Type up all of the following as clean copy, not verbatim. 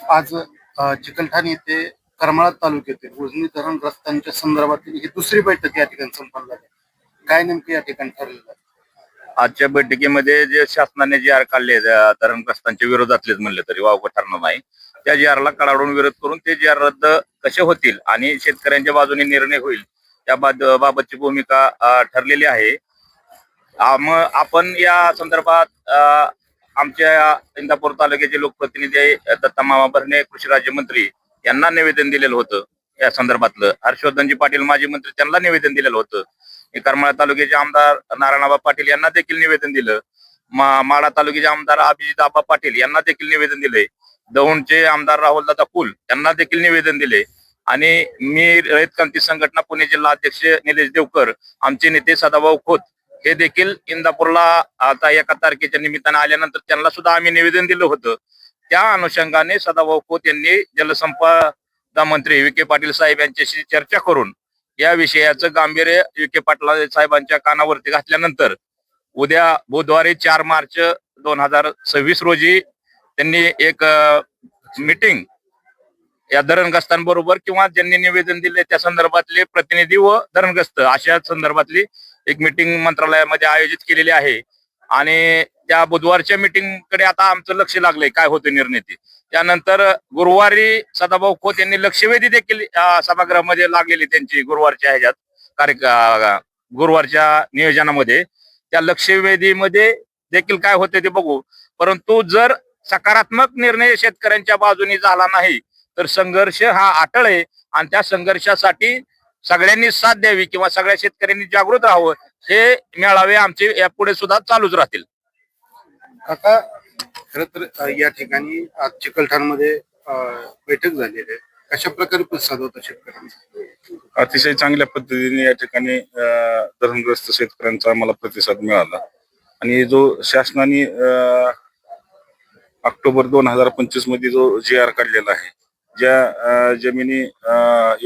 आज चिकलठाण येथे करमाळा तालुक्यातील उजनी धरणग्रस्तांच्या संदर्भातील ही दुसरी बैठक या ठिकाणी संपन्न झाली. काय नेमकं या ठिकाणी ठरलेलं आहे? आजच्या बैठकीमध्ये जे शासनाने जी आर काढले धरणग्रस्तांच्या विरोधातलेच म्हणले तरी वावगं ठरणार नाही. त्या जी आरला कडाडून विरोध करून ते जी आर रद्द कसे होतील आणि शेतकऱ्यांच्या बाजूने निर्णय होईल त्या बाबतची भूमिका ठरलेली आहे. आपण या संदर्भात आमच्या इंदापूर तालुक्याचे लोकप्रतिनिधी दत्तामामा भरणे कृषी राज्यमंत्री यांना निवेदन दिलेलं होतं. या संदर्भातलं हर्षवर्धनजी पाटील माजी मंत्री त्यांना निवेदन दिलेलं होतं. करमाळा तालुक्याचे आमदार नारायणआबा पाटील यांना देखील निवेदन दिलं. माढा तालुक्याचे आमदार अभिजित आबा पाटील यांना देखील निवेदन दिले. दौंडचे आमदार राहुलदादा कुल यांना देखील निवेदन दिले. आणि मी रयत क्रांती संघटना पुणे जिल्हा अध्यक्ष निलेश देवकर, आमचे नेते सदाभाऊ खोत हे देखील इंदापूरला आता 1 तारखेच्या निमित्ताने आल्यानंतर त्यांना सुद्धा आम्ही निवेदन दिलं होतं. त्या अनुषंगाने सदाभाऊ खोत यांनी जलसंपदा मंत्री विखे पाटील साहेब यांच्याशी चर्चा करून या विषयाचं गांभीर्य विखे पाटील साहेबांच्या कानावरती घातल्यानंतर उद्या बुधवारी 4 मार्च 2026 रोजी त्यांनी एक मीटिंग या धरणग्रस्तांबरोबर किंवा ज्यांनी निवेदन दिले त्या संदर्भातले प्रतिनिधी व धरणग्रस्त अशा संदर्भातली एक मीटिंग मंत्रालयामध्ये आयोजित केलेली आहे. आणि त्या बुधवारच्या मीटिंग कडे आता आमचं लक्ष लागलंय काय होतं निर्णय ते. त्यानंतर गुरुवारी सदाभाऊ खोत यांनी लक्षवेधी देखील सभागृहामध्ये लागलेली त्यांची गुरुवारच्या ह्याच्यात गुरुवारच्या नियोजनामध्ये. त्या लक्षवेधीमध्ये देखील काय होते ते बघू. परंतु जर सकारात्मक निर्णय शेतकऱ्यांच्या बाजूने झाला नाही तर संघर्ष हा अटळ आहे. आणि त्या संघर्षासाठी सगळ्यांनी साथ द्यावी किंवा सगळ्या शेतकऱ्यांनी जागृत राहावं. हे मेळावे आमचे यापुढे सुद्धा चालूच राहतील. काका, खर तर या ठिकाणी आज चिकलठाणमध्ये बैठक झालेली आहे. कशा प्रकारे प्रतिसाद होता शेतकऱ्यांचा? अतिशय चांगल्या पद्धतीने या ठिकाणी धरणग्रस्त शेतकऱ्यांचा आम्हाला प्रतिसाद मिळाला. आणि जो शासनाने ऑक्टोबर 2025 मध्ये जो GR काढलेला आहे, ज्या जमिनी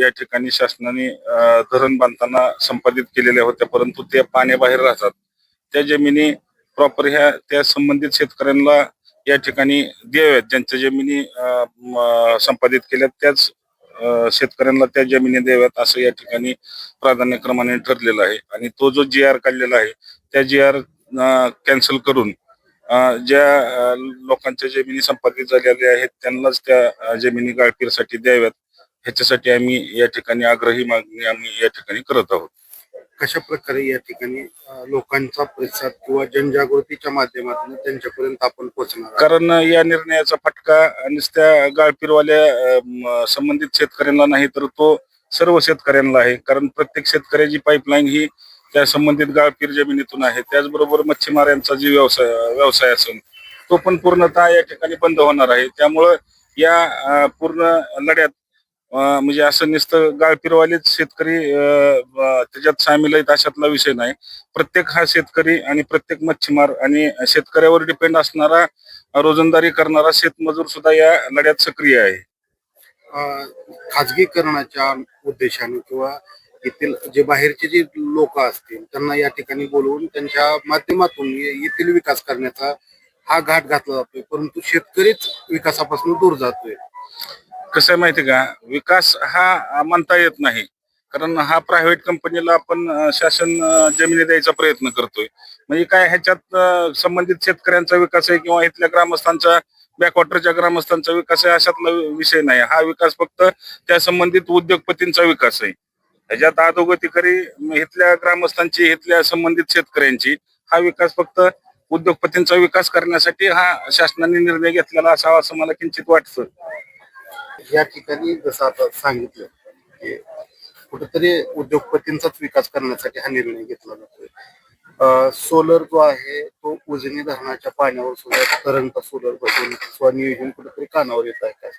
या ठिकाणी शासनाने धरण बांधताना संपादित केलेल्या होत्या परंतु त्या पाण्याबाहेर राहतात, त्या जमिनी प्रॉपर ह्या त्या संबंधित शेतकऱ्यांना या ठिकाणी द्याव्यात. ज्यांच्या जमिनी संपादित केल्या त्याच शेतकऱ्यांना त्या जमिनी द्याव्यात असं या ठिकाणी प्राधान्यक्रमाने ठरलेलं आहे. आणि तो जो GR काढलेला आहे त्या GR कॅन्सल करून ज्या लोकांच्या जमिनी संपादित झालेल्या आहेत त्यांनाच त्या जमिनी गाळपीसाठी द्याव्यात, ह्याच्यासाठी आम्ही या ठिकाणी आग्रही मागणी आम्ही या ठिकाणी करत आहोत. कशा प्रकारे या ठिकाणी लोकांचा प्रतिसाद किंवा जनजागृतीच्या माध्यमातून त्यांच्यापर्यंत आपण पोहोचणार? कारण या निर्णयाचा फटका नुसत्या गाळपीरवाल्या संबंधित शेतकऱ्यांना नाही तर तो सर्व शेतकऱ्यांना आहे. कारण प्रत्येक शेतकऱ्याची पाईपलाईन ही त्या संबंधित गाळपीर जमिनीतून आहे. त्याचबरोबर मच्छीमारांचा जी व्यवसाय असेल तो पण पूर्णतः या ठिकाणी बंद होणार आहे. त्यामुळं या पूर्ण लढ्यात म्हणजे असं नुसतं गाळपीरवालेच शेतकरी त्याच्यात सामील आहेत अशातला विषय नाही. प्रत्येक हा शेतकरी आणि प्रत्येक मच्छीमार आणि शेतकऱ्यावर डिपेंड असणारा रोजंदारी करणारा शेतमजूर सुद्धा या लढ्यात सक्रिय आहे. खाजगीकरणाच्या उद्देशाने किंवा येथील जे बाहेरचे जे लोक असतील त्यांना या ठिकाणी बोलवून त्यांच्या माध्यमातून येथील विकास करण्याचा हा घाट घातला जातोय, परंतु शेतकरीच विकासापासून दूर जातोय. कसं आहे माहिती का, विकास हा म्हणता येत नाही. कारण हा प्रायव्हेट कंपनीला आपण शासन जमिनी द्यायचा प्रयत्न करतोय. म्हणजे काय ह्याच्यात संबंधित शेतकऱ्यांचा विकास आहे किंवा इथल्या ग्रामस्थांचा बॅकवॉटरच्या ग्रामस्थांचा विकास आहे अशातला विषय नाही. हा विकास फक्त त्या संबंधित उद्योगपतींचा विकास आहे. ह्याच्यात अधोगती खरी इथल्या ग्रामस्थांची इथल्या संबंधित शेतकऱ्यांची. हा विकास फक्त उद्योगपतींचा विकास करण्यासाठी हा शासनाने निर्णय घेतलेला असावा असं मला किंचित वाटतं. या ठिकाणी जसं आता सांगितलं की कुठेतरी उद्योगपतींचाच विकास करण्यासाठी हा निर्णय घेतला जातोय. सोलर जो आहे तो उजनी धरणाच्या पाण्यावर सुद्धा करंट सोलर बसून स्वनियोजन कुठेतरी कानावर येत आहे.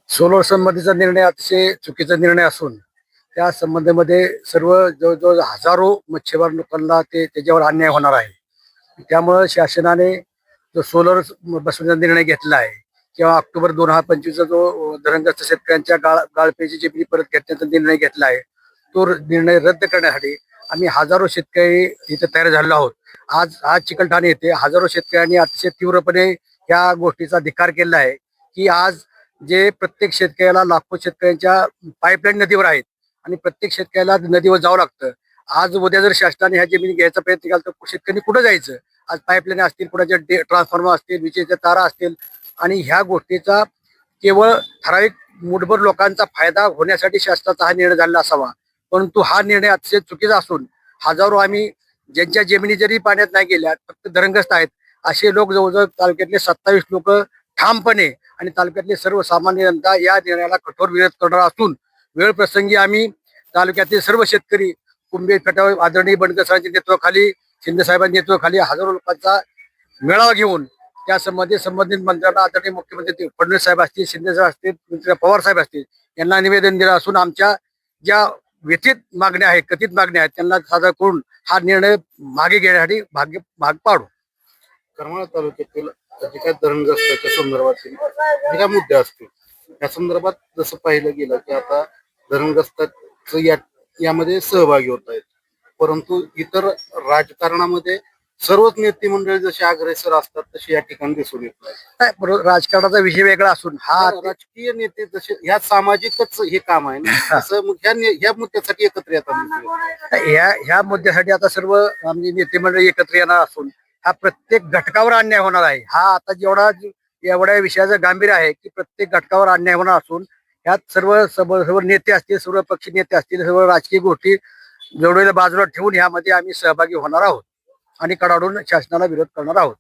सोलर संबंधीचा निर्णय अतिशय चुकीचा निर्णय असून त्या संबंधामध्ये सर्व जवळजवळ हजारो मच्छीमार लोकांना त्याच्यावर अन्याय होणार आहे. त्यामुळे शासनाने जो सोलर बसवण्याचा निर्णय घेतला आहे किंवा ऑक्टोबर 2025 जो धरणग्रस्त शेतकऱ्यांच्या गाळपेची जमिनी परत घेण्याचा निर्णय घेतला आहे तो निर्णय रद्द करण्यासाठी आम्ही हजारो शेतकरी इथे तयार झालेलो आहोत. आज चिकलठाण येथे हजारो शेतकऱ्यांनी अतिशय तीव्रपणे या गोष्टीचा धिक्कार केला आहे की आज जे प्रत्येक शेतकऱ्याला लाखो शेतकऱ्यांच्या पाईपलाईन नदीवर आहेत आणि प्रत्येक शेतकऱ्याला नदीवर जावं लागतं. आज उद्या जर शासनाने ह्या जमिनी घ्यायचा प्रयत्न केला तर शेतकरी कुठं जायचं? आज पाईपलाईन असतील, कुणाचे ट्रान्सफॉर्मर असतील, विजेच्या तारा असतील आणि ह्या गोष्टीचा केवळ ठराविक मुठभर लोकांचा फायदा होण्यासाठी शासनाचा हा निर्णय झालेला असावा. परंतु हा निर्णय अतिशय चुकीचा असून हजारो आम्ही ज्यांच्या जमिनी जरी पाण्यात नाही गेल्या फक्त धरणग्रस्त आहेत असे लोक जवळजवळ तालुक्यातले 27 लोक ठामपणे आणि तालुक्यातले सर्वसामान्य जनता या निर्णयाला कठोर विरोध करणार असून वेळ प्रसंगी आम्ही तालुक्यातील सर्व शेतकरी कुंभे फेटाळ आदरणीय बंडकर सरांच्या नेतृत्वाखाली, शिंदे साहेबांच्या नेतृत्वाखाली हजारो लोकांचा मेळावा घेऊन त्या संबंधित मंत्र्यांना आदरणीय मुख्यमंत्री फडणवीस साहेब असतील, शिंदे साहेब असतील, मंत्री पवार साहेब असतील यांना निवेदन दिलं असून आमच्या ज्या व्यथित मागण्या आहेत, कथित मागण्या आहेत त्यांना सादर करून हा निर्णय मागे घेण्यासाठी भाग पाडू. करमाळा तालुक्यातील जे काही धरणग्रस्ताच्या संदर्भातील जे काही मुद्दे असतील त्या संदर्भात जसं पाहिलं गेलं की आता धरणग्रस्ताच यामध्ये सहभागी होत आहेत, परंतु इतर राजकारणामध्ये सर्वच नेते मंडळी जसे अग्रेसर असतात तसे या ठिकाणी दिसून येत नाही. नाही, बरोबर, राजकारणाचा विषय वेगळा असून हा राजकीय नेते जसे ह्या सामाजिकच हे काम आहे ना, तसं मग ह्या मुद्द्यासाठी एकत्र येतात. ह्या मुद्द्यासाठी आता सर्व आमचे नेते मंडळी एकत्र येणार असून हा प्रत्येक घटकावर अन्याय होणार आहे. हा आता एवढ्या विषयाचं गांभीर्य आहे की प्रत्येक घटकावर अन्याय होणार असून यात सर्व नेते असतील, सर्व पक्षी नेते असतील, सर्व राजकीय गोष्टी जोडलेल्या बाजूला ठेवून यामध्ये आम्ही सहभागी होणार आहोत आणि कडाडून शासनाला विरोध करणार आहोत.